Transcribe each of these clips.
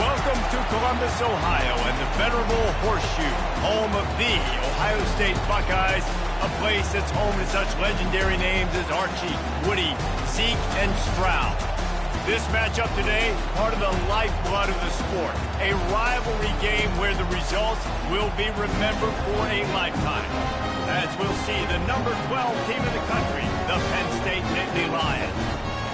Welcome to Columbus, Ohio, and the venerable Horseshoe, home of the Ohio State Buckeyes, a place that's home to such legendary names as Archie, Woody, Zeke, and Stroud. This matchup today, part of the lifeblood of the sport, a rivalry game where the results will be remembered for a lifetime. As we'll see the number 12 team in the country, the Penn State Nittany Lions,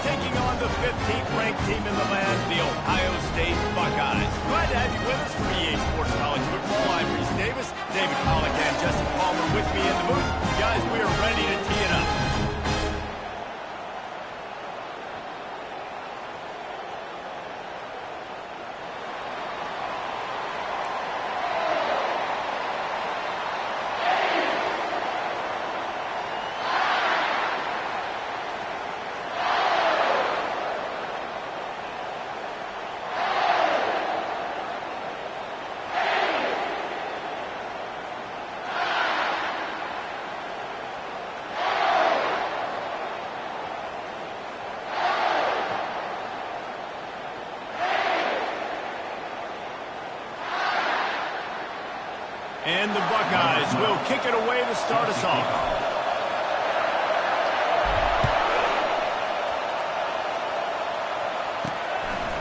taking on the 15th ranked team in the land, the Ohio State Buckeyes. Glad to have you with us for EA Sports College Football. I'm Reese Davis, David Pollack and Jesse Palmer with me in the booth. Guys, we are ready to tee it up. And the Buckeyes will kick it away to start us off.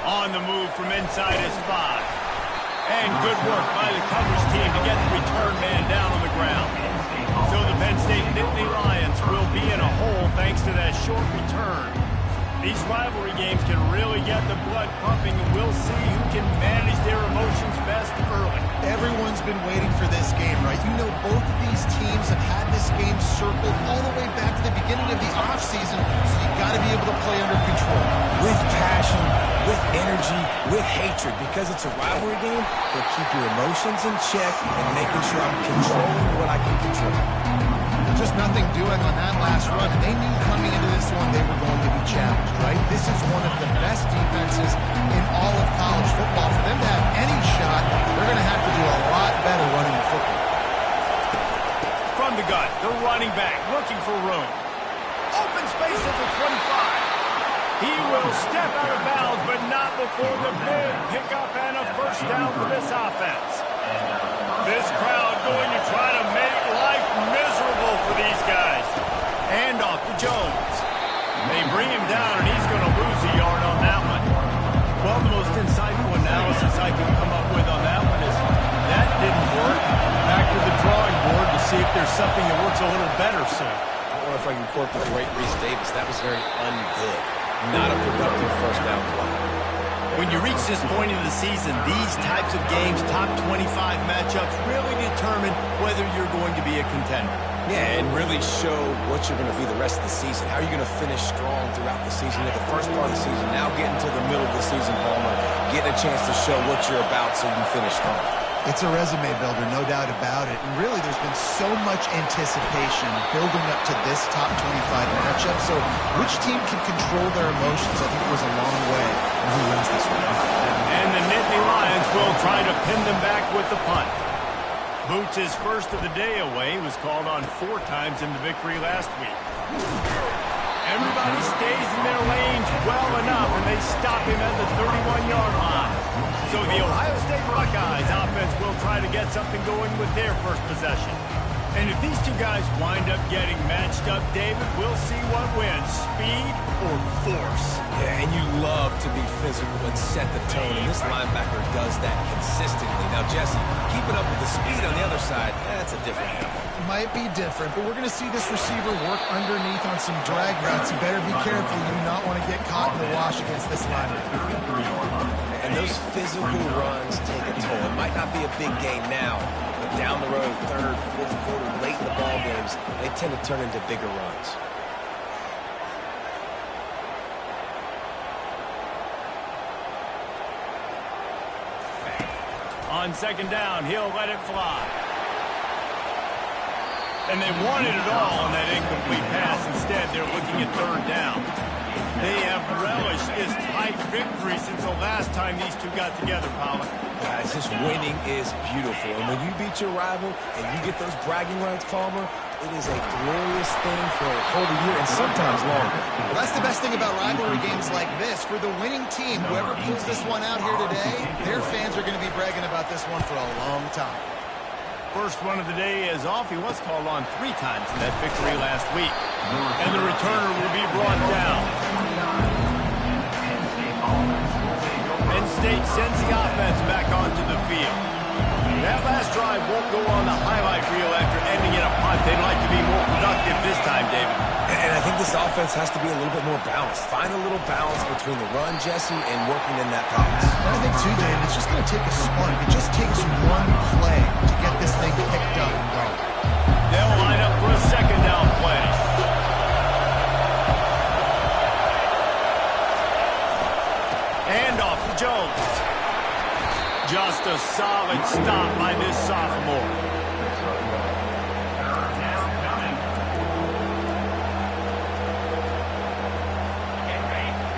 On the move from inside his 5. And good work by the coverage team to get the return man down on the ground. So the Penn State Nittany Lions will be in a hole thanks to that short return. These rivalry games can really get the blood pumping, and we'll see who can manage their emotions best early. Everyone's been waiting for this game, right? You know, both of these teams have had this game circled all the way back to the beginning of the offseason, so you've got to be able to play under control. With passion, with energy, with hatred, because it's a rivalry game, but keep your emotions in check and making sure I'm controlling what I can control. Just nothing doing on that last run, and they knew coming into this one they were going to be challenged, right? This is one of the best defenses in all of college football. For them to have any shot, they're going to have to do a lot better running the football. From the gun, the running back looking for room. Open space at the 25. He will step out of bounds, but not before the big pickup and a first down for this offense. This crowd going to try to make life miserable for these guys. And off to Jones. They bring him down, and he's going to lose a yard on that one. Well, the most insightful analysis I can come up with on that one is that didn't work. Back to the drawing board to see if there's something that works a little better soon. I don't know if I can quote the great Reese Davis. That was very ungood. Not a productive first down play. When you reach this point in the season, these types of games, top 25 matchups, really determine whether you're going to be a contender. Yeah, and really show what you're going to be the rest of the season. How are you going to finish strong throughout the season? At the first part of the season, now getting to the middle of the season, Palmer, getting a chance to show what you're about so you can finish strong. It's a resume builder, no doubt about it. And really, there's been so much anticipation building up to this top 25 matchup. So which team can control their emotions, I think, goes a long way in who wins this one. And the Nittany Lions will try to pin them back with the punt. Boots his first of the day away. He was called on 4 times in the victory last week. Everybody stays in their lanes well enough, and they stop him at the 31-yard line. So the Ohio State Buckeyes offense will try to get something going with their first possession. And if these two guys wind up getting matched up, David, we'll see what wins, speed or force. Yeah, and you love to be physical and set the tone, and this linebacker does that consistently. Now, Jesse, keeping up with the speed on the other side, that's a different animal. Might be different, but we're going to see this receiver work underneath on some drag routes. You better be careful. You do not want to get caught in the wash against this linebacker. And those physical runs take a toll. It might not be a big game now, but down the road, third, fourth quarter, late in the ball games, they tend to turn into bigger runs. On second down, he'll let it fly. And they wanted it all on that incomplete pass. Instead, they're looking at third down. They have relished this tight victory since the last time these two got together, Pollack. Guys, this winning is beautiful. And when you beat your rival and you get those bragging rights, Palmer, it is a glorious thing for a whole year and sometimes longer. Well, that's the best thing about rivalry games like this. For the winning team, whoever pulls this one out here today, their fans are going to be bragging about this one for a long time. First one of the day is off. He was called on 3 times in that victory last week. And the returner will be brought down. Penn State sends the offense back onto the field. That last drive won't go on the highlight reel after ending in a punt. They'd like to be more productive this time, David. And I think this offense has to be a little bit more balanced. Find a little balance between the run, Jesse, and working in that pass. And I think, too, David, it's just going to take a spark. It just takes one play to get this thing picked up and going. They'll line up for a second down play. Handoff to Jones. Just a solid stop by this sophomore.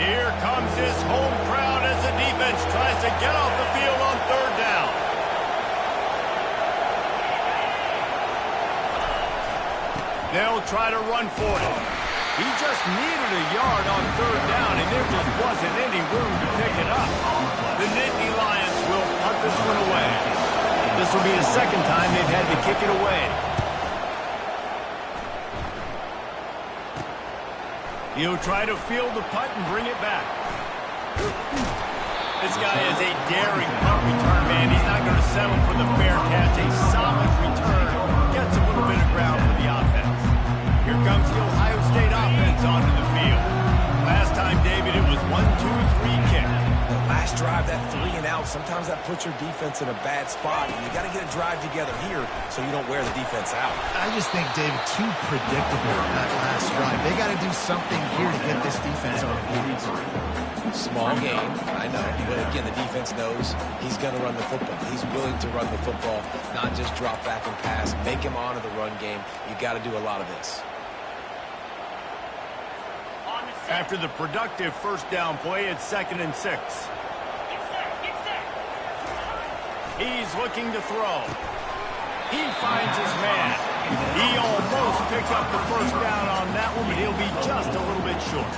Here comes his home crowd as the defense tries to get off the field on 3rd down. They'll try to run for it. He just needed a yard on 3rd down, and there just wasn't any room to pick it up. The Nittany Lions will punt this one away. This will be the second time they've had to kick it away. He'll try to field the punt and bring it back. This guy is a daring punt return man. He's not going to settle for the fair catch. A solid return gets a little bit of ground for the offense. Here comes the Ohio State offense onto the field. Last time, David, it was 1-2-3 kick. The last drive, that 3 and out, sometimes that puts your defense in a bad spot, and you got to get a drive together here so you don't wear the defense out. I just think, David, too predictable that last drive. They got to do something here to get this defense on the board. Small game, I know, but again, the defense knows he's going to run the football. He's willing to run the football, not just drop back and pass, make him honor the run game. You got to do a lot of this. After the productive first down play, it's 2nd and 6. He's looking to throw. He finds his man. He almost picked up the first down on that one, but he'll be just a little bit short.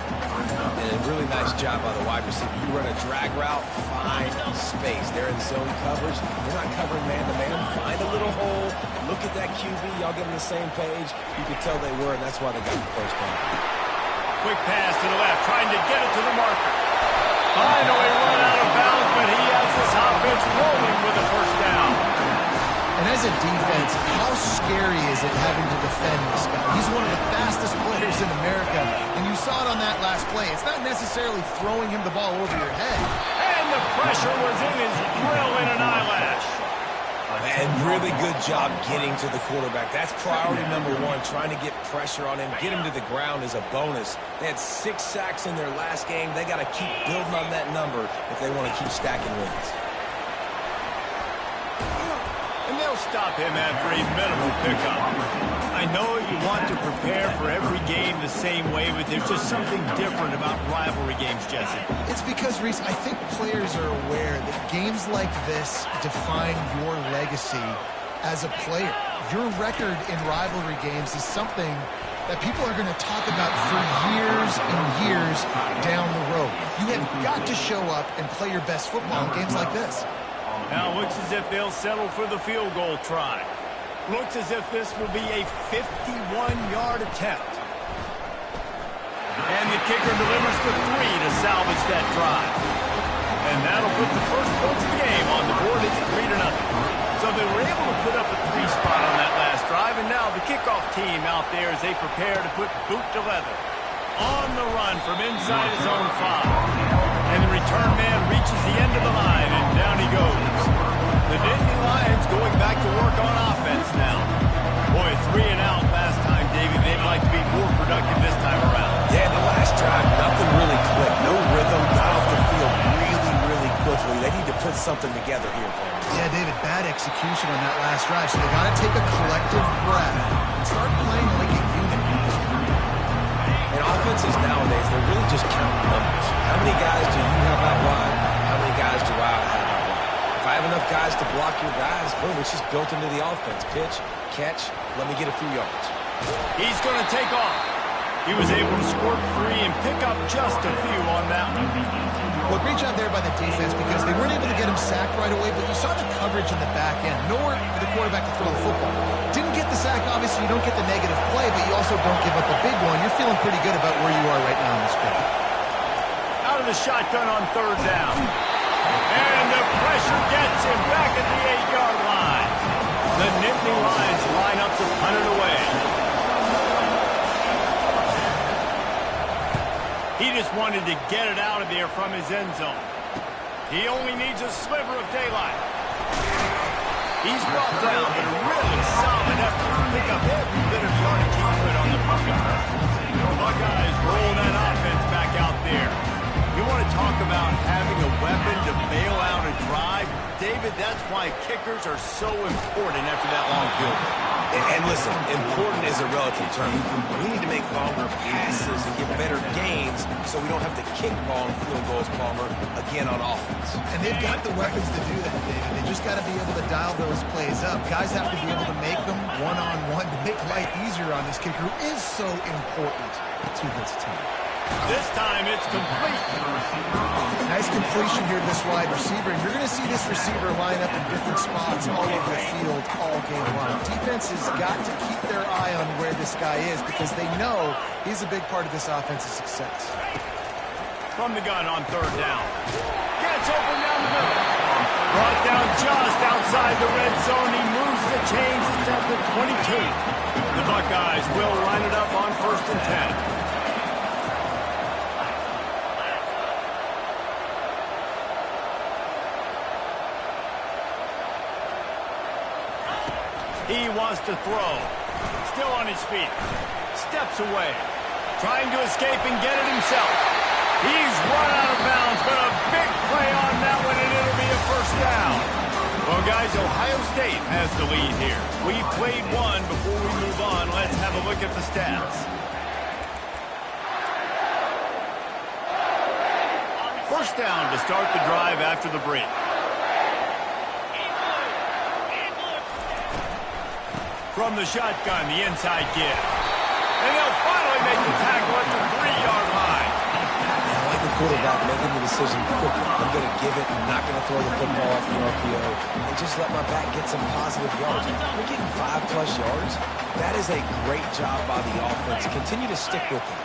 And a really nice job by the wide receiver. You run a drag route, find space. They're in zone coverage. They're not covering man-to-man. Find a little hole. Look at that QB. Y'all get on the same page. You can tell they were, and that's why they got the first down. Quick pass to the left, trying to get it to the marker. Finally run out of bounds, but he has this offense rolling with a first down. And as a defense, how scary is it having to defend this guy? He's one of the fastest players in America, and you saw it on that last play. It's not necessarily throwing him the ball over your head. And the pressure was in his grill in an eyelash. And really good job getting to the quarterback. That's priority number 1, trying to get pressure on him. Get him to the ground is a bonus. They had 6 sacks in their last game. They got to keep building on that number if they want to keep stacking wins. And they'll stop him after a minimal pickup. I know you want to prepare for every game the same way, but there's just something different about rivalry games, Jesse. It's because, Reese, I think players are aware that games like this define your legacy as a player. Your record in rivalry games is something that people are going to talk about for years and years down the road. You have got to show up and play your best football in games like this. Now looks as if they'll settle for the field goal try. Looks as if this will be a 51-yard attempt. And the kicker delivers the 3 to salvage that drive. And that'll put the first points of the game on the board. It's 3-0. So they were able to put up a 3 spot on that last drive, and now the kickoff team out there as they prepare to put boot to leather. On the run from inside his own 5. And the return man reaches the end of the line, and down he goes. The Nittany Lions going back to work on offense now. Boy, 3 and out last time, David. They'd like to be more productive this time around. Yeah, the last drive, nothing really clicked. No rhythm, got off the field really quickly. They need to put something together here, Paul. Yeah, David, bad execution on that last drive. So they got to take a collective breath and start playing like a unit. And offenses nowadays, they're really just counting numbers. How many guys do you have out wide? How many guys do I have out wide? If I have enough guys to block your guys, boom, it's just built into the offense. Pitch, catch, let me get a few yards. He's going to take off. He was able to squirt free and pick up just a few on that one. Well, great job there by the defense because they weren't able to get him sacked right away, but you saw the coverage in the back end. Nowhere for the quarterback to throw the football. Didn't get the sack, obviously. You don't get the negative play, but you also don't give up a big one. You're feeling pretty good about where you are right now in this game. Out of the shotgun on third down. And the pressure gets him back at the 8-yard line. The Nittany Lions line up to punt it away. He just wanted to get it out of there from his end zone. He only needs a sliver of daylight. He's brought down, but a really solid effort to pick up every bit of yardage he could on the punt return. The Buckeyes roll that offense back out there. You want to talk about having a weapon to bail out a drive? David, that's why kickers are so important after that long field goal. And listen, important is a relative term. We need to make longer passes and get better gains so we don't have to kick long field goals, Palmer, again on offense. And they've got the weapons to do that, David. They just got to be able to dial those plays up. Guys have to be able to make them one-on-one to make life easier on this kicker, who is so important to this team. This time it's complete. Nice completion here to this wide receiver. And you're going to see this receiver line up in different spots all over the field all game long. Defense has got to keep their eye on where this guy is because they know he's a big part of this offense's success. From the gun on third down. Gets open down the middle. Brought down just outside the red zone. He moves the chains. It's at the 22. The Buckeyes will line it up on 1st and 10. He wants to throw. Still on his feet. Steps away. Trying to escape and get it himself. He's run out of bounds, but a big play on that one, and it'll be a first down. Well, guys, Ohio State has the lead here. We played one. Before we move on, let's have a look at the stats. First down to start the drive after the break. From the shotgun, the inside give. And they'll finally make the tackle at the 3-yard line. I like the quarterback making the decision quickly. I'm going to give it. I'm not going to throw the football off the RPO and just let my back get some positive yards. We're getting 5+ yards. That is a great job by the offense. Continue to stick with it.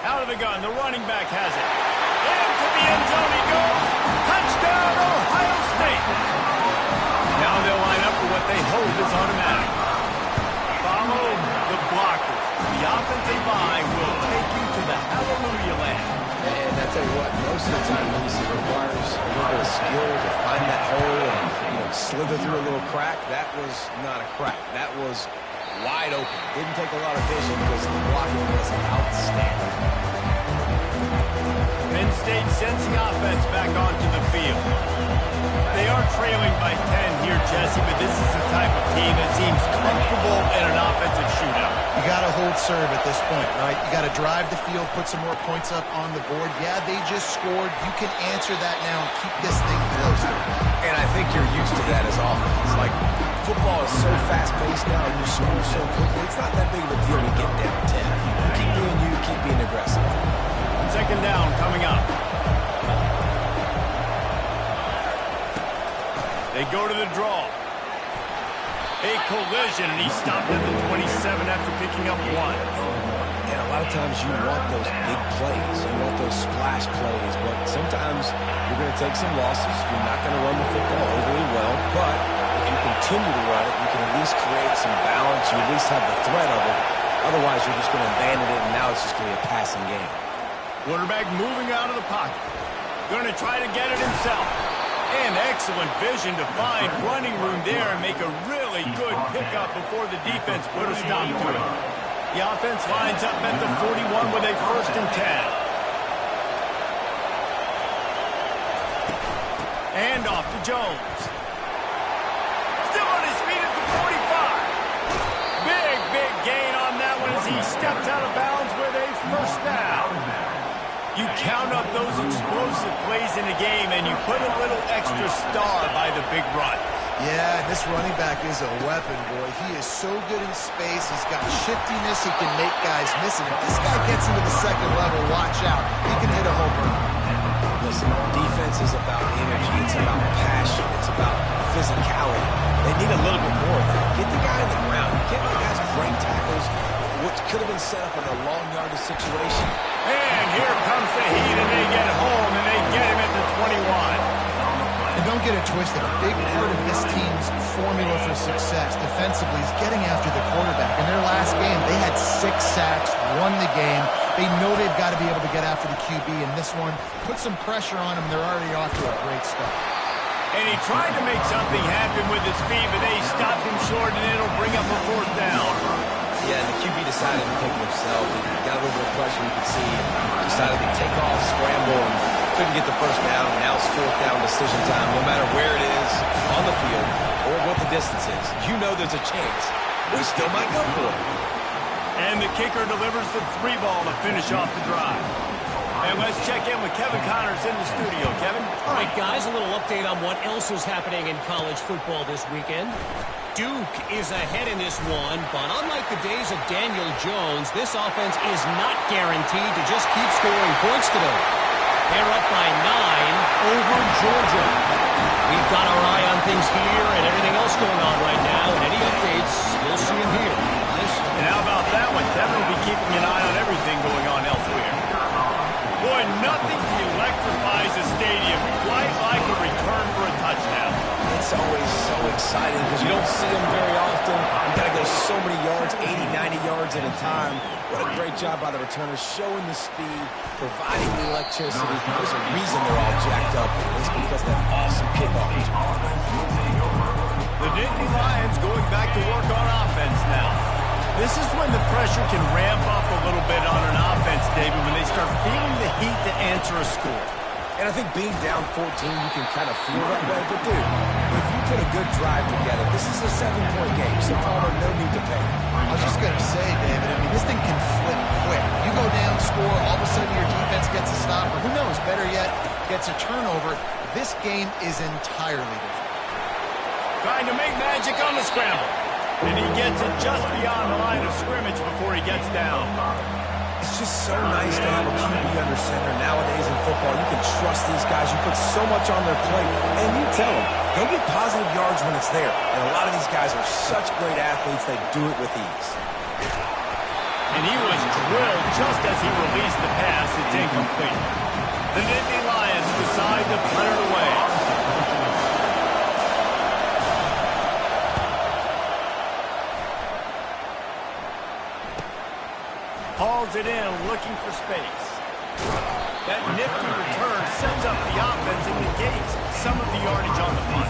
Out of the gun, the running back has it. Into the end zone he goes. Touchdown, Ohio State. Now they'll line up for what they hope is automatic. Follow the blockers. The offensive line will take you to the hallelujah land. And I tell you what, most of the time, it requires a little bit of skill to find that hole and slither through a little crack. That was not a crack. That was wide open. Didn't take a lot of vision because the blocking was outstanding. Penn State sends the offense back onto the field. They are trailing by 10 here, Jesse, but this is the type of team that seems comfortable in an offensive shootout. You got to hold serve at this point, right? You got to drive the field, put some more points up on the board. Yeah, they just scored. You can answer that now and keep this thing close. And I think you're used to that as offense. Like, football is so fast-paced now, and you score so quickly. It's not that big of a deal to get down 10. You keep doing you, keep being aggressive. Second down coming up. They go to the draw. A collision, and he stopped at the 27 after picking up 1. And a lot of times you want those big plays. You want those splash plays, but sometimes you're going to take some losses. You're not going to run the football overly well, but if you continue to run it, you can at least create some balance. You at least have the threat of it. Otherwise, you're just going to abandon it, and now it's just going to be a passing game. Quarterback moving out of the pocket. Going to try to get it himself. And excellent vision to find running room there and make a really good pickup before the defense put a stop to it. The offense lines up at the 41 with a 1st and 10. And off to Jones. Still on his feet at the 45. Big gain on that one as he steps out of bounds with a first down. You count up those explosive plays in the game, and you put a little extra star by the big run. Yeah, this running back is a weapon, boy. He is so good in space. He's got shiftiness. He can make guys miss it. If this guy gets into the second level, watch out. He can hit a home run. Listen, defense is about energy. It's about passion. It's about physicality. They need a little bit more of that. Get the guy on the ground. You can't let guys break tackles, which could have been set up in a long yardage situation. And here comes the heat, and they get home, and they get him at the 21. And don't get it twisted. A big part of this team's formula for success defensively is getting after the quarterback. In their last game, they had 6 sacks, won the game. They know they've got to be able to get after the QB, and this one put some pressure on them. They're already off to a great start. And he tried to make something happen with his feet, but they stopped him short, and it'll bring up a 4th down. Yeah, and the QB decided to take it himself. He got a little bit of pressure, you could see. Decided to take off, scramble, and couldn't get the first down. Now it's 4th down decision time. No matter where it is on the field or what the distance is, you know there's a chance. We still might go for it. And the kicker delivers the 3 ball to finish off the drive. And let's check in with Kevin Connors in the studio. Kevin? All right, guys, a little update on what else is happening in college football this weekend. Duke is ahead in this one, but unlike the days of Daniel Jones, this offense is not guaranteed to just keep scoring points today. They're up by 9 over Georgia. We've got our eye on things here and everything else going on right now, and any updates, you'll see them here. And how about that one? Kevin will be keeping an eye on everything going on elsewhere. Boy, nothing electrifies a stadium quite like a return for a touchdown. It's always so exciting because you don't see them very often. You got to go so many yards, 80, 90 yards at a time. What a great job by the returners, showing the speed, providing the electricity. There's a reason they're all jacked up. It's because of that awesome kickoff. The Nittany Lions going back to work on offense now. This is when the pressure can ramp up a little bit on an offense, David, when they start feeling the heat to answer a score. And I think being down 14, you can kind of feel that way. But, dude, if you put a good drive together, this is a 7-point game, so Palmer, no need to pay. I was just going to say, David, I mean, this thing can flip quick. You go down, score, all of a sudden your defense gets a stop, or who knows, better yet, gets a turnover. This game is entirely different. Trying to make magic on the scramble. And he gets it just beyond the line of scrimmage before he gets down. It's just so nice to have a QB under center. Nowadays in football, you can trust these guys. You put so much on their plate. And you tell them, go get positive yards when it's there. And a lot of these guys are such great athletes, they do it with ease. And he was drilled just as he released the pass. It's incomplete. The Nittany Lions decide to put it away. Hauls it in, looking for space. That nifty return sets up the offense and negates some of the yardage on the punt.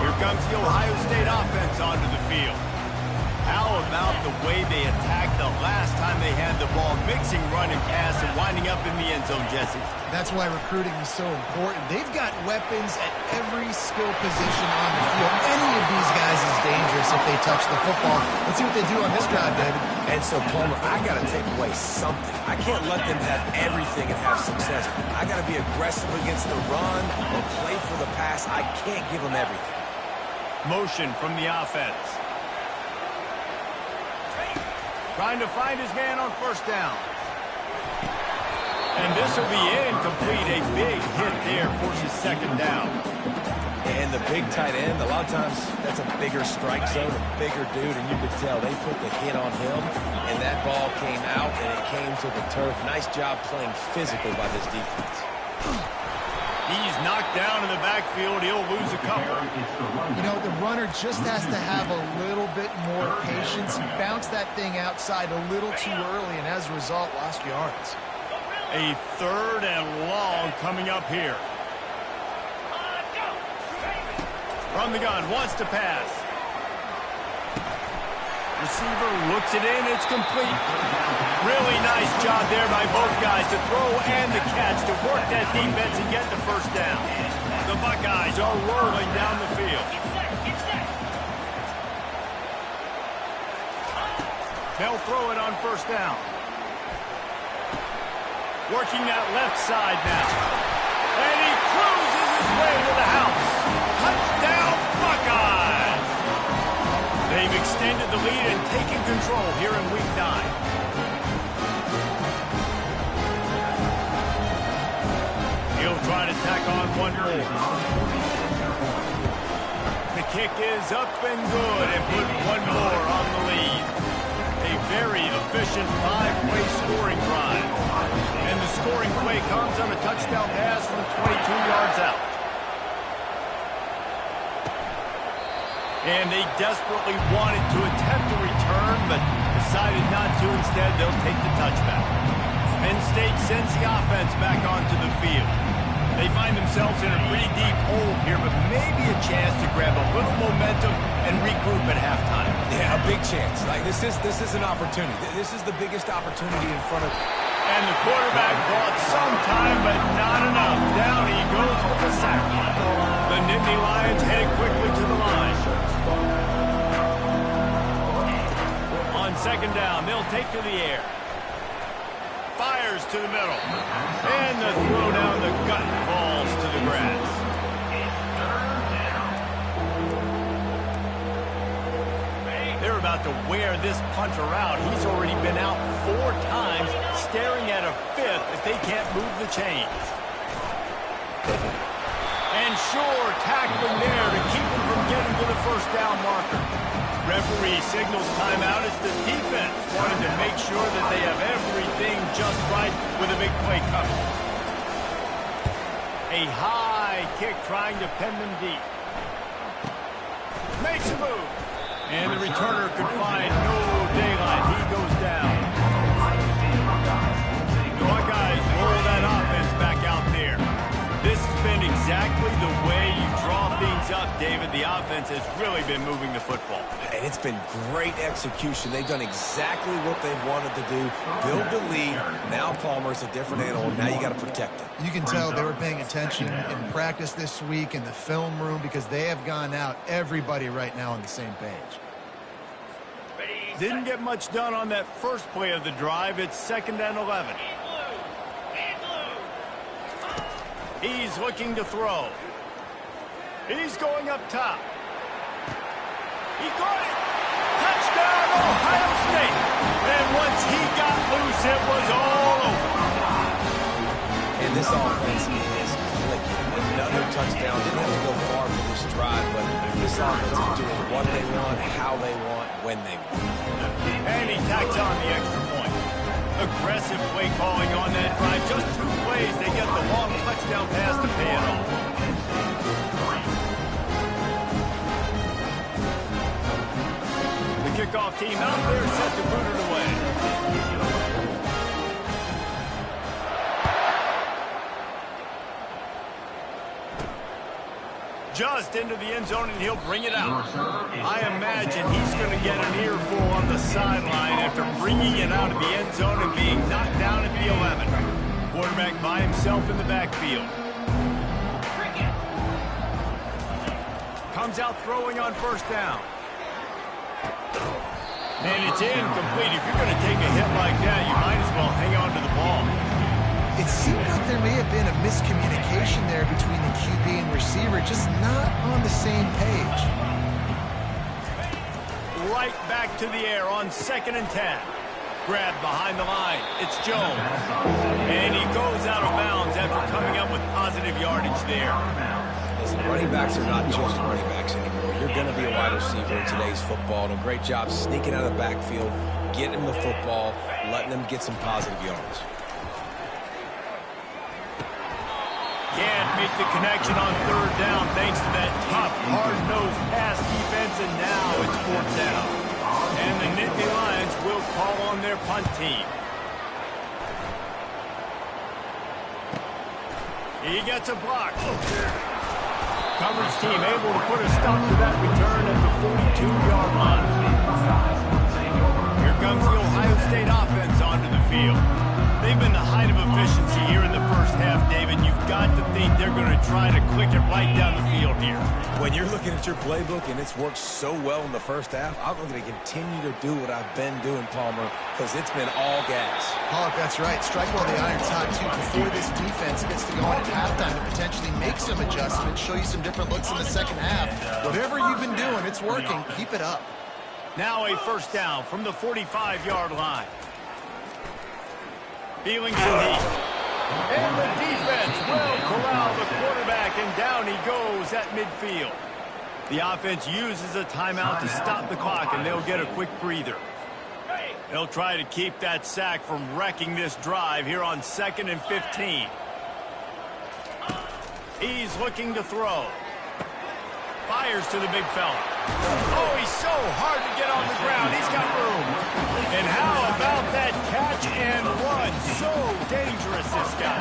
Here comes the Ohio State offense onto the field. How about the way they attacked the last time they had the ball, mixing run and pass and winding up in the end zone, Jesse? That's why recruiting is so important. They've got weapons at every skill position on the field. Any of these guys is dangerous if they touch the football. Let's see what they do on this drive, David. And so, Palmer, I got to take away something. I can't let them have everything and have success. I got to be aggressive against the run or play for the pass. I can't give them everything. Motion from the offense. Trying to find his man on 1st down. And this will be incomplete. A big hit there forces 2nd down. And the big tight end, a lot of times that's a bigger strike zone, a bigger dude, and you could tell they put the hit on him, and that ball came out, and it came to the turf. Nice job playing physical by this defense. He's knocked down in the backfield. He'll lose a couple. You know, the runner just has to have a little bit more patience. He bounced that thing outside a little too early, and as a result, lost yards. A 3rd and long coming up here. From the gun, wants to pass. Receiver looks it in, it's complete. Really nice job there by both guys to throw and the catch to work that defense and get the 1st down. The Buckeyes are rolling down the field. They'll throw it on 1st down. Working that left side now. And he cruises his way to the house. Touchdown, extended the lead and taken control here in Week 9. He'll try to tack on one more. The kick is up and good and put one more on the lead. A very efficient 5-way scoring drive. And the scoring play comes on a touchdown pass from 22 yards out. And they desperately wanted to attempt a return, but decided not to. Instead, they'll take the touchback. Penn State sends the offense back onto the field. They find themselves in a pretty deep hole here, but maybe a chance to grab a little momentum and regroup at halftime. Yeah, a big chance. Like this is an opportunity. This is the biggest opportunity in front of. And the quarterback brought some time, but not enough. Down he goes with the sack. The Nittany Lions head quickly to the line. On second down, they'll take to the air. Fires to the middle. And the throw down the gut falls to the grass. They're about to wear this punter out. He's already been out 4 times, staring at a 5th if they can't move the chains. And sure, tackling there to keep him from getting to the first down marker. Referee signals timeout as the defense wanted to make sure that they have everything just right with a big play coming. A high kick trying to pen them deep. Makes a move. And the returner could find no daylight. He goes down. The Buckeyes roll that offense back out there. This has been exactly the way you draw things up, David. The offense has really been moving the football. And it's been great execution. They've done exactly what they've wanted to do. Build the lead. Now Palmer's a different animal. Now you got to protect him. You can tell they were paying attention in practice this week in the film room because they have gone out, everybody right now on the same page. Didn't get much done on that first play of the drive. It's 2nd and 11. He's looking to throw. He's going up top. He caught it. Touchdown, Ohio State. And once he got loose, it was all over. And this offense is clicking. Another touchdown. Didn't have to go far for this drive, but this offense is doing what they want, how they want, when they want. And he tacks on the extra point. Aggressive play calling on that drive. Just 2 plays, they get the long touchdown pass to pay it off. The kickoff team out there set to boot it away. Just into the end zone, and he'll bring it out. I imagine he's going to get an earful on the sideline after bringing it out of the end zone and being knocked down at the 11. Quarterback by himself in the backfield. Comes out throwing on first down. And it's incomplete. If you're going to take a hit like that, you might as well hang on to the ball. It seemed like there may have been a miscommunication there between the QB and receiver, just not on the same page. Right back to the air on 2nd and 10. Grabbed behind the line. It's Jones. And he goes out of bounds after coming up with positive yardage there. Listen, running backs are not just running backs anymore. You're going to be a wide receiver in today's football. And a great job sneaking out of the backfield, getting them the football, letting them get some positive yards. Can't make the connection on 3rd down thanks to that tough, hard-nosed pass defense, and now it's 4th down. And the Nittany Lions will call on their punt team. He gets a block. Coverage team able to put a stop to that return at the 42-yard line. Here comes the Ohio State offense onto the field. They've been the height of efficiency here in the first half, David. You've got to think they're going to try to click it right down the field here. When you're looking at your playbook and it's worked so well in the first half, I'm going to continue to do what I've been doing, Palmer, because it's been all gas. Pollock, that's right. Strike while the iron's hot, too, before this defense gets to go in at halftime to potentially make some adjustments, show you some different looks in the second half. Whatever you've been doing, it's working. Keep it up. Now a first down from the 45-yard line. Feeling some heat. And the defense will corral the quarterback, and down he goes at midfield. The offense uses a timeout to stop the clock, and they'll get a quick breather. They'll try to keep that sack from wrecking this drive here on 2nd and 15. He's looking to throw. Fires to the big fella. Oh, he's so hard to get on the ground. He's got room. And how about that catch and run? So dangerous, this guy.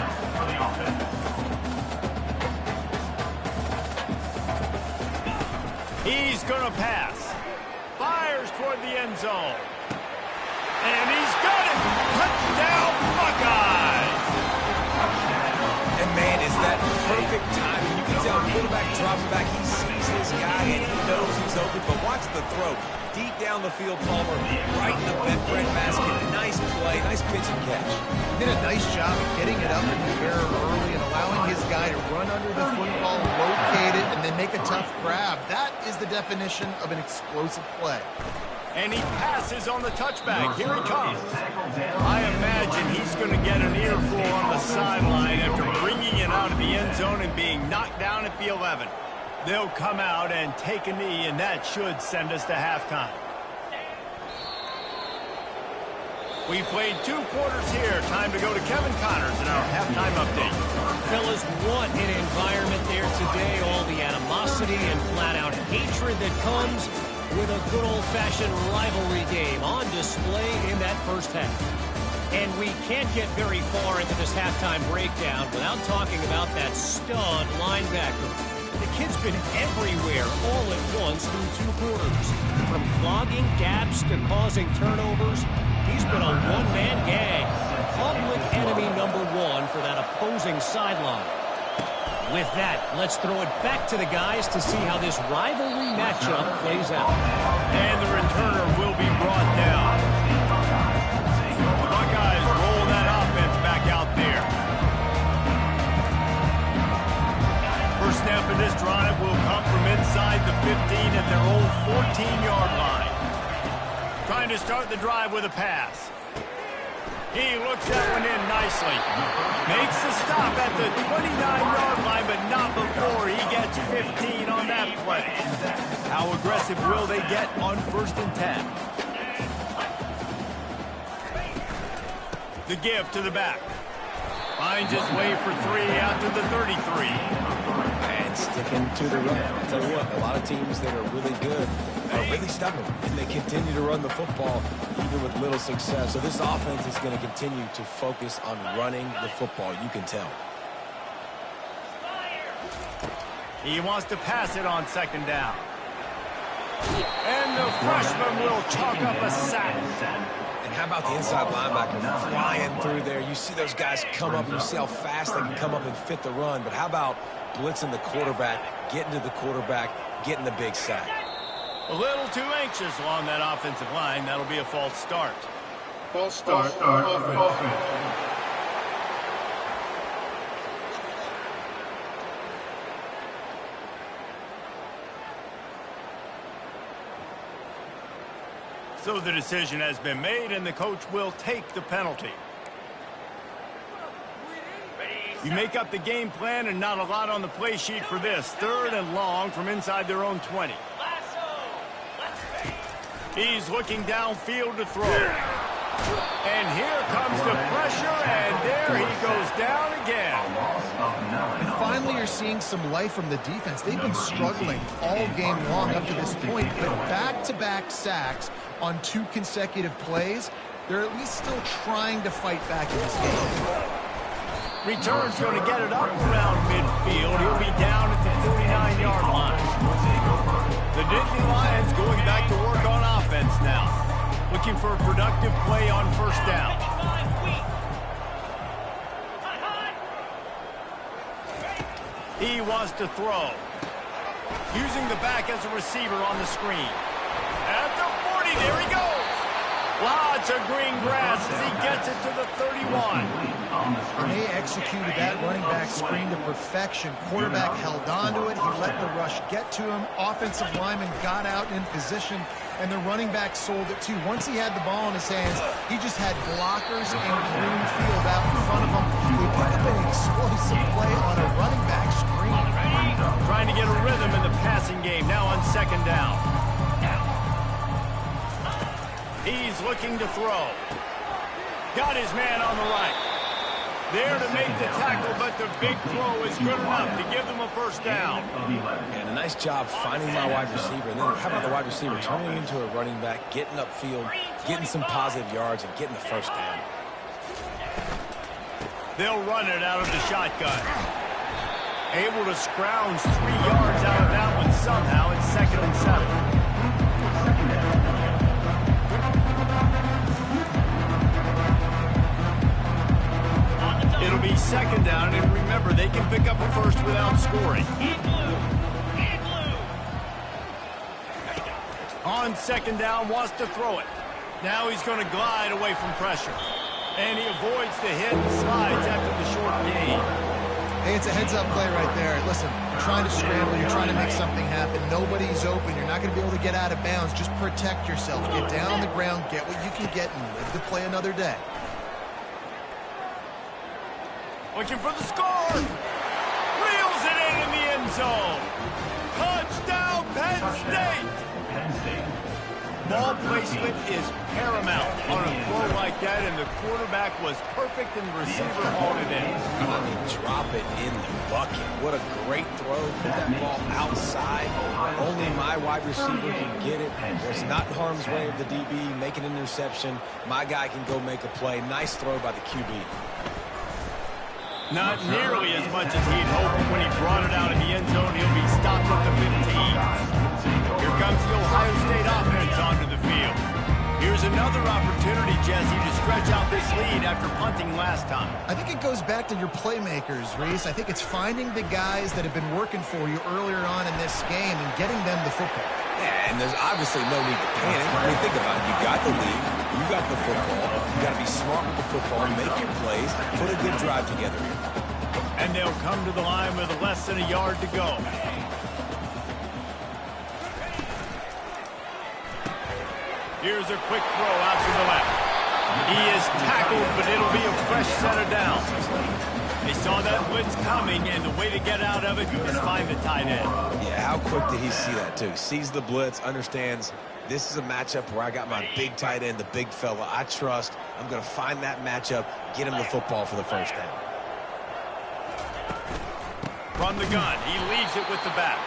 He's going to pass. Fires toward the end zone. And he's got it. Touchdown, Buckeyes. And, man, is that perfect timing. You can tell quarterback drops back. He sees his guy, and he knows he's open. But watch the throw. Deep down the field, Palmer, right in the bread basket. Nice play, nice pitch and catch. He did a nice job of getting it up in the air early and allowing his guy to run under the football, locate it, and then make a tough grab. That is the definition of an explosive play. And he passes on the touchback. Here he comes. I imagine he's going to get an earful on the sideline after bringing it out of the end zone and being knocked down at the 11. They'll come out and take a knee, and that should send us to halftime. We played 2 quarters here. Time to go to Kevin Connors in our halftime update. Fellas, what an environment there today. All the animosity and flat-out hatred that comes with a good old-fashioned rivalry game on display in that first half. And we can't get very far into this halftime breakdown without talking about that stud linebacker. The kid's been everywhere all at once through 2 quarters. From clogging gaps to causing turnovers, he's been a one-man gang. Public enemy number 1 for that opposing sideline. With that, let's throw it back to the guys to see how this rivalry matchup plays out. And the returner will be brought down. The Buckeyes roll that offense back out there. First snap of this drive will come from inside the 15 at their own 14-yard line. Trying to start the drive with a pass. He looks that one in nicely. Makes the stop at the 29-yard line, but not before he gets 15 on that play. How aggressive will they get on 1st and 10? The give to the back. Finds his way for 3 out to the 33. And sticking to the run. I'll tell you what, a lot of teams that are really good are really stubborn, and they continue to run the football even with little success. So this offense is going to continue to focus on running the football. You can tell. He wants to pass it on 2nd down. And the freshman will chalk up a sack. And how about the inside linebacker flying through there? You see those guys come up, and you see how fast they can come up and fit the run. But how about blitzing the quarterback, getting to the quarterback, getting the big sack? A little too anxious along that offensive line. That'll be a false start. False start. Offense. So the decision has been made, and the coach will take the penalty. You make up the game plan, and not a lot on the play sheet for this. 3rd and long from inside their own 20. He's looking downfield to throw. And here comes the pressure, and there he goes down again. And finally, you're seeing some life from the defense. They've been struggling all game long up to this point, but back-to-back sacks on 2 consecutive plays, they're at least still trying to fight back in this game. Return's going to get it up around midfield. He'll be down at the 49-yard line. The Nittany Lions going back to work on offense now. Looking for a productive play on 1st down. He wants to throw. Using the back as a receiver on the screen. At the 40, there he goes. Lots of green grass as he gets it to the 31. And they executed that running back screen to perfection. Quarterback held on to it. He let the rush get to him. Offensive lineman got out in position and the running back sold it too. Once he had the ball in his hands, he just had blockers and green field out in front of him. They pick up an explosive play on a running back screen. Trying to get a rhythm in the passing game, now on second down. He's looking to throw. Got his man on the right. There to make the tackle, but the big throw is good enough to give them a first down. And a nice job finding my wide receiver. And then how about the wide receiver turning into a running back, getting upfield, getting some positive yards, and getting the first down. They'll run it out of the shotgun. Able to scrounge 3 yards out of that one somehow. It's 2nd and 7. It'll be 2nd down, and remember, they can pick up a first without scoring. On 2nd down, wants to throw it. Now he's going to glide away from pressure. And he avoids the hit and slides after the short gain. Hey, it's a heads-up play right there. Listen, you're trying to scramble. You're trying to make something happen. Nobody's open. You're not going to be able to get out of bounds. Just protect yourself. Get down on the ground. Get what you can get and live to play another day. Looking for the score. Reels it in the end zone. Touchdown, Penn State. Ball placement is paramount on a throw like that, and the quarterback was perfect and the receiver hauled it in. I mean, drop it in the bucket. What a great throw. Put that ball outside. Only my wide receiver can get it. It's not in harm's way of the DB. Make an interception. My guy can go make a play. Nice throw by the QB. Not nearly as much as he'd hoped when he brought it out in the end zone. He'll be stopped at the 15. Here comes the Ohio State offense onto the field. Here's another opportunity, Jesse, to stretch out this lead after punting last time. I think it goes back to your playmakers, Reese. I think it's finding the guys that have been working for you earlier on in this game and getting them the football. Yeah, and there's obviously no need to panic. I mean, think about it. You got the lead. You got the football. You got to be smart with the football, make your plays, put a good drive together here. And they'll come to the line with less than a yard to go. Here's a quick throw out to the left. He is tackled, but it'll be a fresh set of downs. They saw that blitz coming, and the way to get out of it is find the tight end. Yeah, how quick did he see that, too? Sees the blitz, understands this is a matchup where I got my big tight end, the big fella I trust. I'm going to find that matchup, get him the football for the first down. From the gun, he leaves it with the back.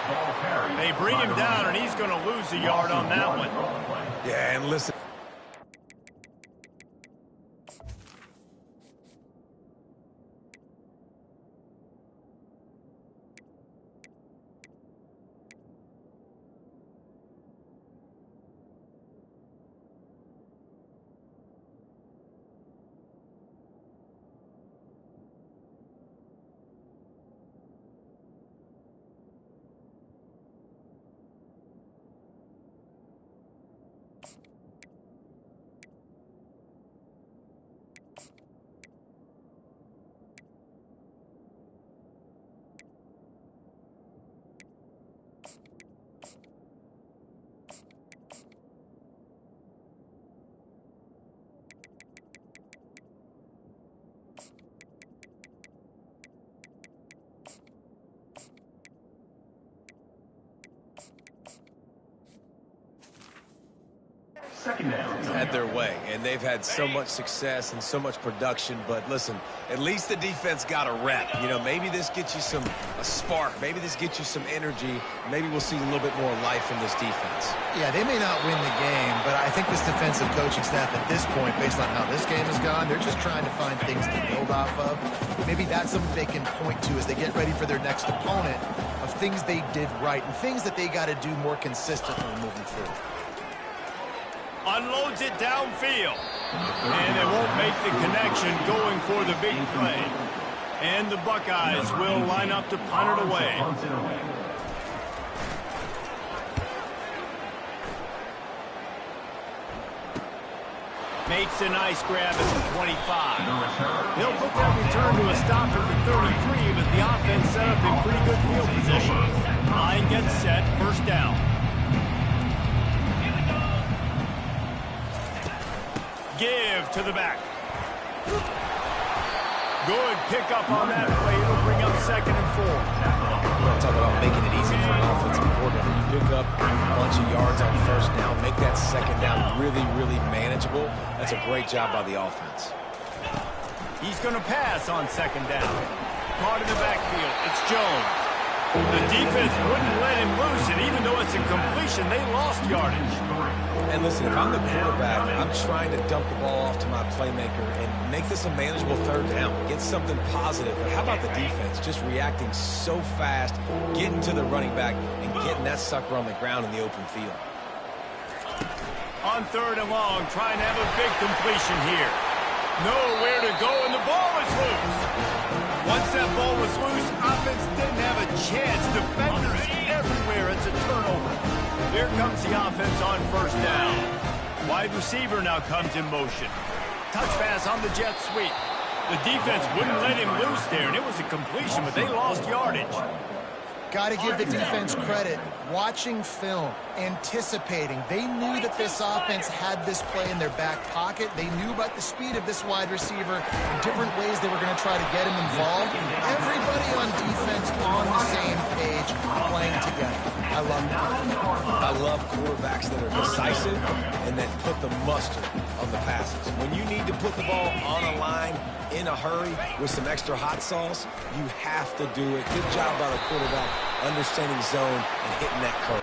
They bring him down, and he's going to lose a yard on that one. Yeah, and listen. Had their way, and they've had so much success and so much production. But listen, at least the defense got a rep. You know, maybe this gets you a spark. Maybe this gets you some energy. Maybe we'll see a little bit more life from this defense. Yeah, they may not win the game, but I think this defensive coaching staff at this point, based on how this game has gone, they're just trying to find things to build off of. Maybe that's something they can point to as they get ready for their next opponent, of things they did right and things that they got to do more consistently moving forward. Unloads it downfield. And they won't make the connection going for the big play. And the Buckeyes will line up to punt it away. Makes a nice grab at the 25. They'll put that return to a stop at the 33, but the offense set up in pretty good field position. Line gets set, first down. Give to the back. Good pickup on that play. It'll bring up 2nd and 4. We're going to talk about making it easy for an offensive coordinator. You pick up a bunch of yards on 1st down, make that 2nd down really, really manageable. That's a great job by the offense. He's going to pass on 2nd down. Caught in the backfield. It's Jones. The defense wouldn't let him loose, and even though it's a completion, they lost yardage. And listen, if I'm the quarterback, I'm trying to dump the ball off to my playmaker and make this a manageable 3rd down. Get something positive. But how about the defense? Just reacting so fast, getting to the running back, and getting that sucker on the ground in the open field. On 3rd and long, trying to have a big completion here. Nowhere to go, and the ball is loose. Once that ball was loose, offense didn't have a chance. Defenders everywhere. It's a turnover. Here comes the offense on 1st down. Wide receiver now comes in motion. Touch pass on the jet sweep. The defense wouldn't let him loose there, and it was a completion, but they lost yardage. Got to give the defense credit. Watching film, anticipating. They knew that this offense had this play in their back pocket. They knew about the speed of this wide receiver and different ways they were going to try to get him involved. Everybody on defense on the same page, playing together. I love that. I love quarterbacks that are decisive and that put the mustard on the passes. When you need to put the ball on a line in a hurry with some extra hot sauce, you have to do it. Good job by the quarterback understanding zone and hitting that curve.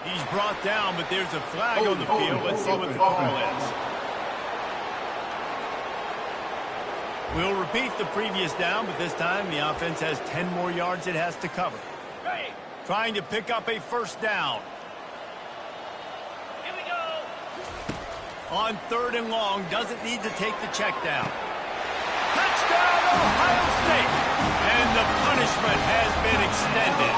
He's brought down, but there's a flag on the field. Let's see what the call is. We'll repeat the previous down, but this time the offense has 10 more yards it has to cover. Trying to pick up a 1st down. Here we go. On 3rd and long, doesn't need to take the check down. Touchdown, Ohio State! And the punishment has been extended.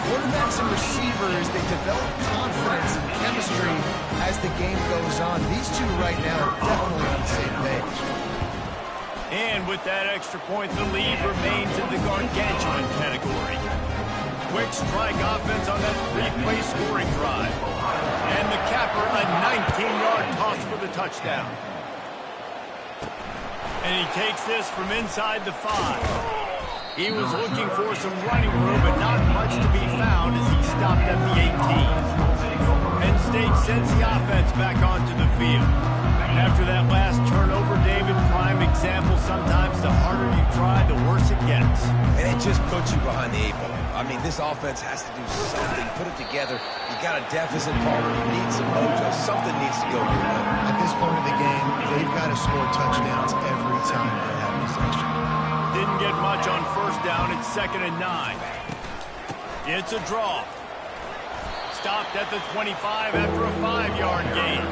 Quarterbacks and receivers, they develop confidence and chemistry as the game goes on. These two right now are definitely on the same page. And with that extra point, the lead remains in the gargantuan category. Quick strike offense on that 3-play scoring drive. And the capper, a 19-yard toss for the touchdown. And he takes this from inside the 5. He was looking for some running room, but not much to be found as he stopped at the 18. Penn State sends the offense back onto the field. After that last turnover, David, prime example, sometimes the harder you try, the worse it gets. And it just puts you behind the 8 ball. I mean, this offense has to do something, put it together. You got a deficit problem, you need some mojo, something needs to go your way. At this point of the game, they've got to score touchdowns every time they have possession. Didn't get much on 1st down. It's 2nd and 9. It's a draw. Stopped at the 25 after a 5-yard gain.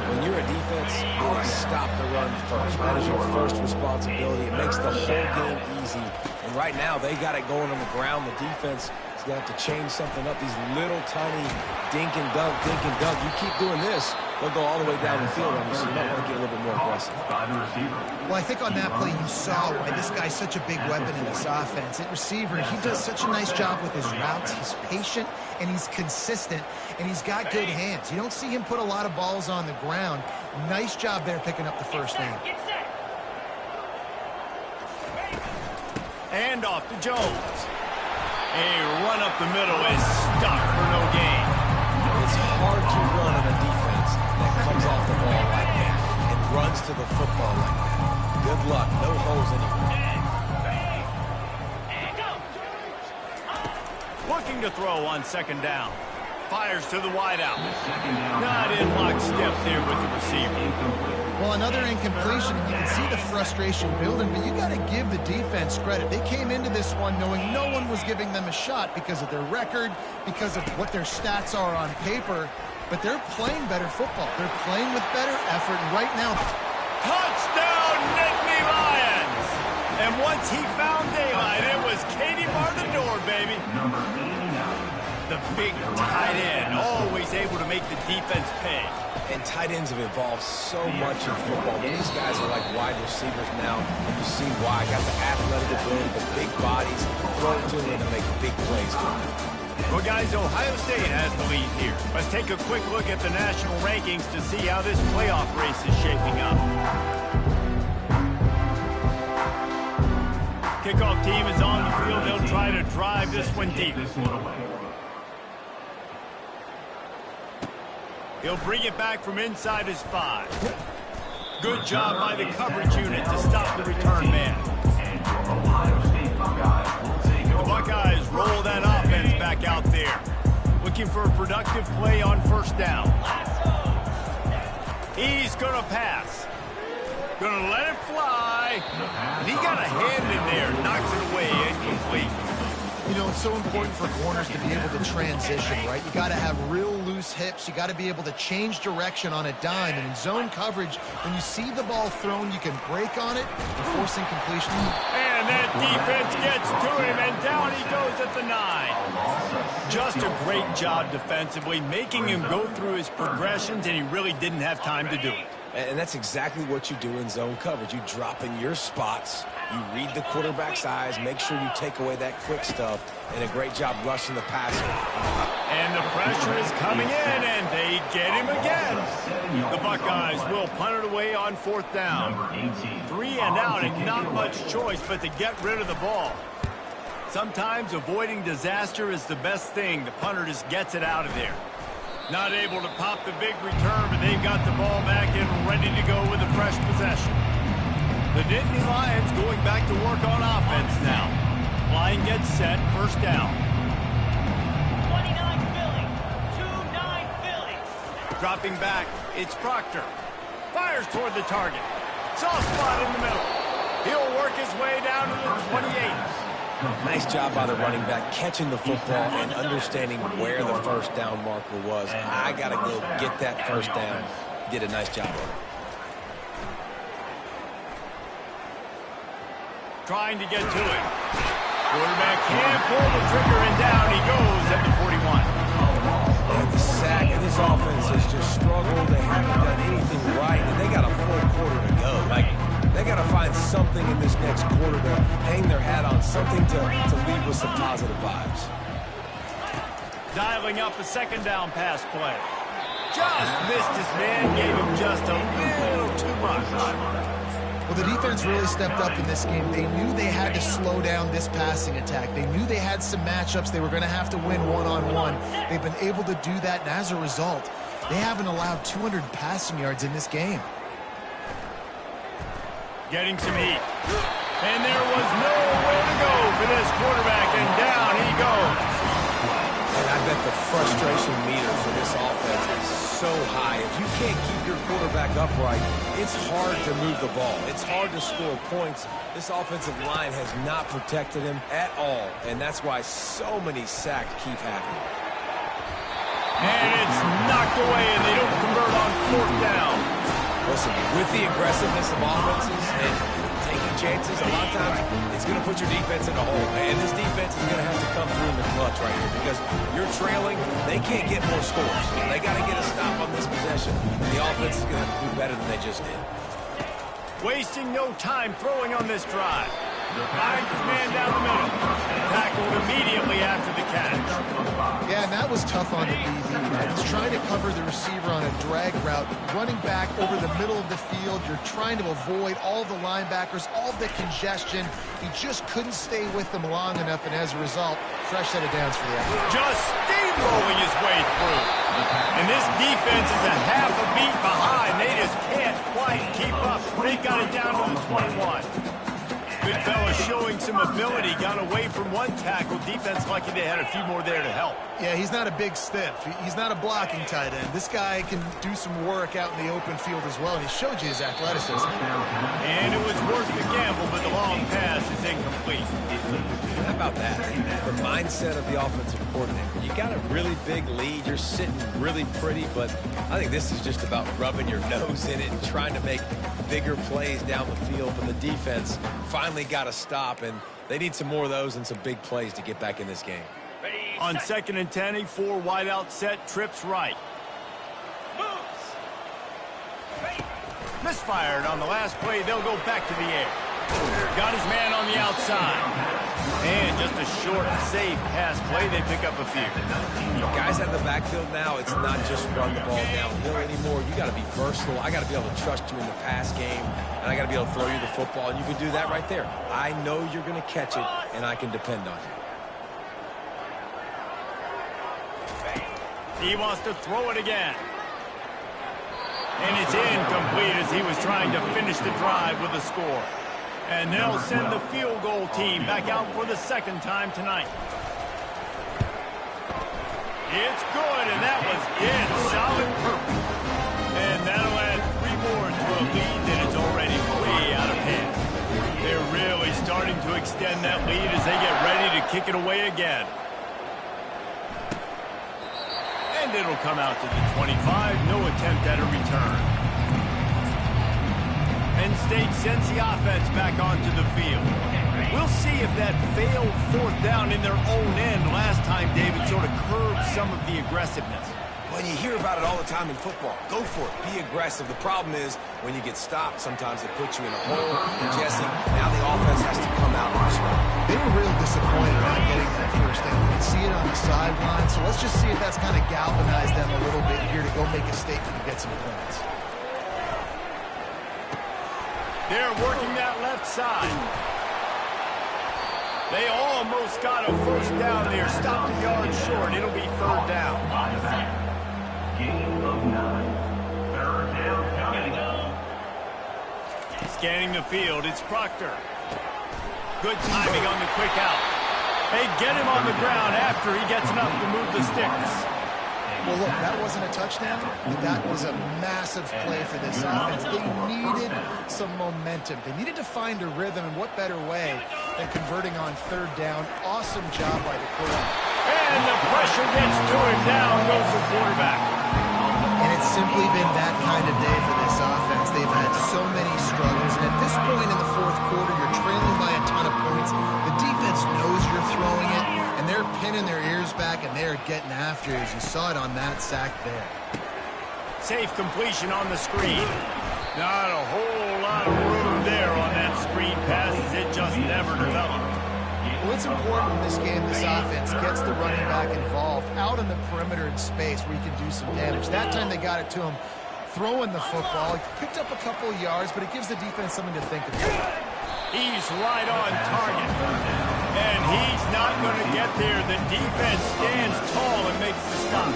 When you're a defense, you want to stop the run first. That is your first responsibility. It makes the whole game easy. And right now, they got it going on the ground. The defense is going to have to change something up. These little tiny dink and dunk, dink and dunk. You keep doing this, they'll go all the way down the field on you, so you might want to get a little bit more aggressive. Well, I think on that play you saw why this guy's such a big weapon in this offense. At receiver, he does such a nice job with his routes. He's patient, and he's consistent, and he's got good hands. You don't see him put a lot of balls on the ground. Nice job there picking up the 1st down. And off to Jones. A run up the middle is stopped for no gain. It's hard to run on a defense that comes off the ball like that and runs to the football like that. Good luck. No holes anywhere. Looking to throw on 2nd down. Fires to the wideout. Not in lockstep there with the receiver. Well, another incompletion, and you can see the frustration building, but you got to give the defense credit. They came into this one knowing no one was giving them a shot because of their record, because of what their stats are on paper, but they're playing better football. They're playing with better effort, and right now, touchdown once he found daylight, it was Katie bar the door, baby. The big tight end, always able to make the defense pay. And tight ends have evolved so much in football. These guys are like wide receivers now. You see why. Got the athletic ability, the big bodies, throw it to them to make big plays. Well, guys, Ohio State has the lead here. Let's take a quick look at the national rankings to see how this playoff race is shaping up. Kickoff team is on the field. They'll try to drive this one deep. He'll bring it back from inside his 5. Good job by the coverage unit to stop the return man. The Buckeyes roll that offense back out there. Looking for a productive play on first down. He's going to pass. Going to let it fly. And he got a hand in there. Knocks it away. Incomplete. You know, it's so important for corners to be able to transition, right? You got to have real loose hips. You got to be able to change direction on a dime. And in zone coverage, when you see the ball thrown, you can break on it and force incompletion. And that defense gets to him, and down he goes at the 9. Just a great job defensively, making him go through his progressions, and he really didn't have time to do it. And that's exactly what you do in zone coverage. You drop in your spots, you read the quarterback's eyes, make sure you take away that quick stuff, and a great job rushing the passer. And the pressure is coming in, and they get him again. The Buckeyes will punt it away on fourth down. 3 and out, and not much choice but to get rid of the ball. Sometimes avoiding disaster is the best thing. The punter just gets it out of there. Not able to pop the big return, but they've got the ball back and ready to go with a fresh possession. The Nittany Lions going back to work on offense now. Line gets set, first down. 29 Philly, 2-9 Philly. Dropping back, it's Proctor. Fires toward the target. Soft spot in the middle. He'll work his way down to the 28. Nice job by the running back, catching the football and understanding where the first down marker was. I got to go get that first down. Did a nice job of it. Trying to get to it. Quarterback can't pull the trigger, and down he goes at the 41. And the sack, and this offense has just struggled. They haven't done anything right, and they got a full quarter to go. They got to find something in this next quarter to hang their hat on, something to leave with some positive vibes. Dialing up a second down pass play. Just missed his man, gave him just a little too much. Well, the defense really stepped up in this game. They knew they had to slow down this passing attack. They knew they had some matchups they were going to have to win one-on-one. They've been able to do that, and as a result, they haven't allowed 200 passing yards in this game. Getting some heat. And there was nowhere to go for this quarterback, and down he goes. And I bet the frustration meter for this offense is so high. If you can't keep your quarterback upright, it's hard to move the ball. It's hard to score points. This offensive line has not protected him at all, and that's why so many sacks keep happening. And it's knocked away, and they don't convert on fourth down. Listen, with the aggressiveness of offenses and taking chances, a lot of times it's going to put your defense in a hole. And this defense is going to have to come through in the clutch right here because you're trailing. They can't get more scores. They got to get a stop on this possession. And the offense is going to have to do better than they just did. Wasting no time throwing on this drive. Finds his man down the middle. Tackled immediately after the catch. Yeah, and that was tough on the DB. Right? He's trying to cover the receiver on a drag route, running back over the middle of the field. You're trying to avoid all the linebackers, all the congestion. He just couldn't stay with them long enough, and as a result, fresh set of downs for the effort. Just steamrolling his way through. And this defense is a half a beat behind. They just can't quite keep up. They got it down to the 21. Good fella showing some ability. Got away from one tackle. Defense lucky they had a few more there to help. Yeah, he's not a big stiff. He's not a blocking tight end. This guy can do some work out in the open field as well, and he showed you his athleticism. And it was worth the gamble, but the long pass is incomplete. How about that? The mindset of the offensive coordinator. You got a really big lead. You're sitting really pretty, but I think this is just about rubbing your nose in it and trying to make bigger plays down the field. But the defense finally finally got a stop, and they need some more of those and some big plays to get back in this game. Ready, On set. 2nd and 10, a 4 wide out set, trips right. Moves. Ready. Misfired on the last play. They'll go back to the air. Got his man on the outside. And just a short, safe pass play. They pick up a few. Guys out in the backfield now, it's not just run the ball downhill anymore. You got to be versatile. I got to be able to trust you in the pass game, and I got to be able to throw you the football, and you can do that right there. I know you're going to catch it, and I can depend on you. He wants to throw it again. And it's incomplete as he was trying to finish the drive with a score. And they'll send the field goal team back out for the 2nd time tonight. It's good, and that was it. Solid perfect. And that'll add 3 more to a lead that is already way out of hand. They're really starting to extend that lead as they get ready to kick it away again. And it'll come out to the 25. No attempt at a return. Penn State sends the offense back onto the field. We'll see if that failed 4th down in their own end last time, David, sort of curbed some of the aggressiveness. When you hear about it all the time in football, go for it. Be aggressive. The problem is when you get stopped, sometimes it puts you in a hole. You're guessing. Now the offense has to come out and respond. They were real disappointed not getting that 1st down. You can see it on the sideline. So let's just see if that's kind of galvanized them a little bit here to go make a statement and get some points. They're working that left side. They almost got a 1st down there. Stopped a yard short. It'll be 3rd down. Game of 9. 3rd down coming. Scanning the field, it's Proctor. Good timing on the quick out. They get him on the ground after he gets enough to move the sticks. Well, look, that wasn't a touchdown, but that was a massive play for this offense. They needed some momentum. They needed to find a rhythm, and what better way than converting on 3rd down. Awesome job by the quarterback. And the pressure gets to him. Down goes the quarterback. And it's simply been that kind of day for this offense. They've had so many struggles, and at this point in the 4th quarter, you're trailing by a ton of points. The defense knows you're throwing it, and they're pinning their ears back, and they're getting after it, as you saw it on that sack there. Safe completion on the screen. Not a whole lot of room there on that screen pass, as it just never developed. Well, it's important in this game this offense gets the running back involved out in the perimeter in space where you can do some damage. That time they got it to him throwing the football. He picked up a couple of yards, but it gives the defense something to think about. He's right on target. And he's not going to get there. The defense stands tall and makes the stop.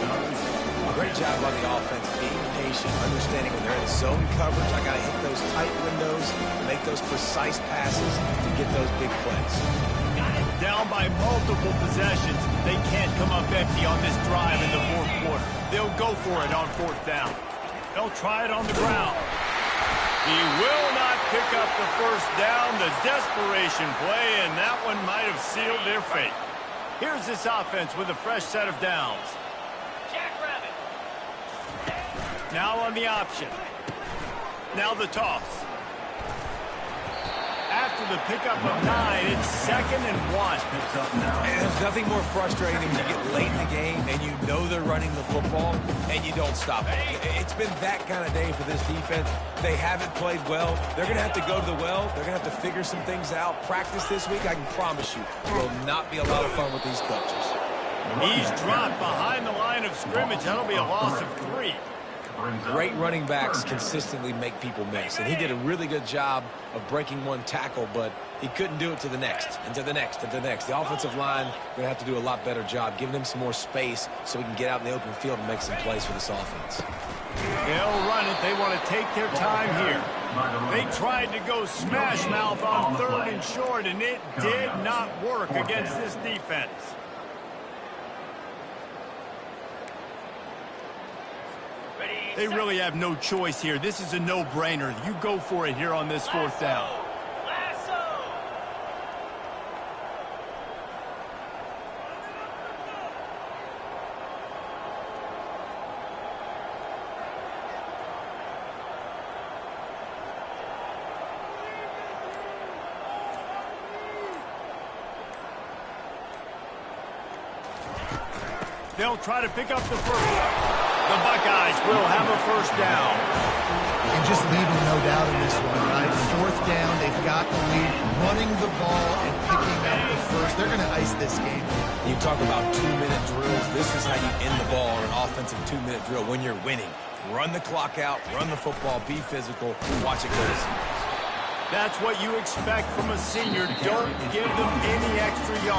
Great job on the offense, being patient, understanding when they're in zone coverage, I got to hit those tight windows, make those precise passes to get those big plays. Down by multiple possessions. They can't come up empty on this drive in the 4th quarter. They'll go for it on 4th down. They'll try it on the ground. He will not pick up the 1st down. The desperation play, and that one might have sealed their fate. Here's this offense with a fresh set of downs. Jackrabbit. Now on the option. Now the toss. After the pickup of 9, it's 2nd and 1. And there's nothing more frustrating than when you get late in the game and you know they're running the football and you don't stop it. It's been that kind of day for this defense. They haven't played well. They're going to have to go to the well. They're going to have to figure some things out. Practice this week, I can promise you, will not be a lot of fun with these coaches. He's dropped behind the line of scrimmage. That'll be a loss of 3. Great running backs consistently make people miss, and he did a really good job of breaking one tackle, but he couldn't do it to the next, and to the next, and to the next. The offensive line going to have to do a lot better job, giving him some more space so he can get out in the open field and make some plays for this offense. They'll run it. They want to take their time here. They tried to go smash mouth on 3rd and short, and it did not work against this defense. They really have no choice here. This is a no-brainer. You go for it here on this 4th down. They'll try to pick up the first. The Buckeyes will have a first down. And just leaving no doubt in this one, right? Fourth down, they've got the lead. Running the ball and picking up the first. They're going to ice this game. You talk about 2-minute drills. This is how you end the ball in an offensive 2-minute drill when you're winning. Run the clock out, run the football, be physical, watch it go. That's what you expect from a senior. Don't give them any extra yards.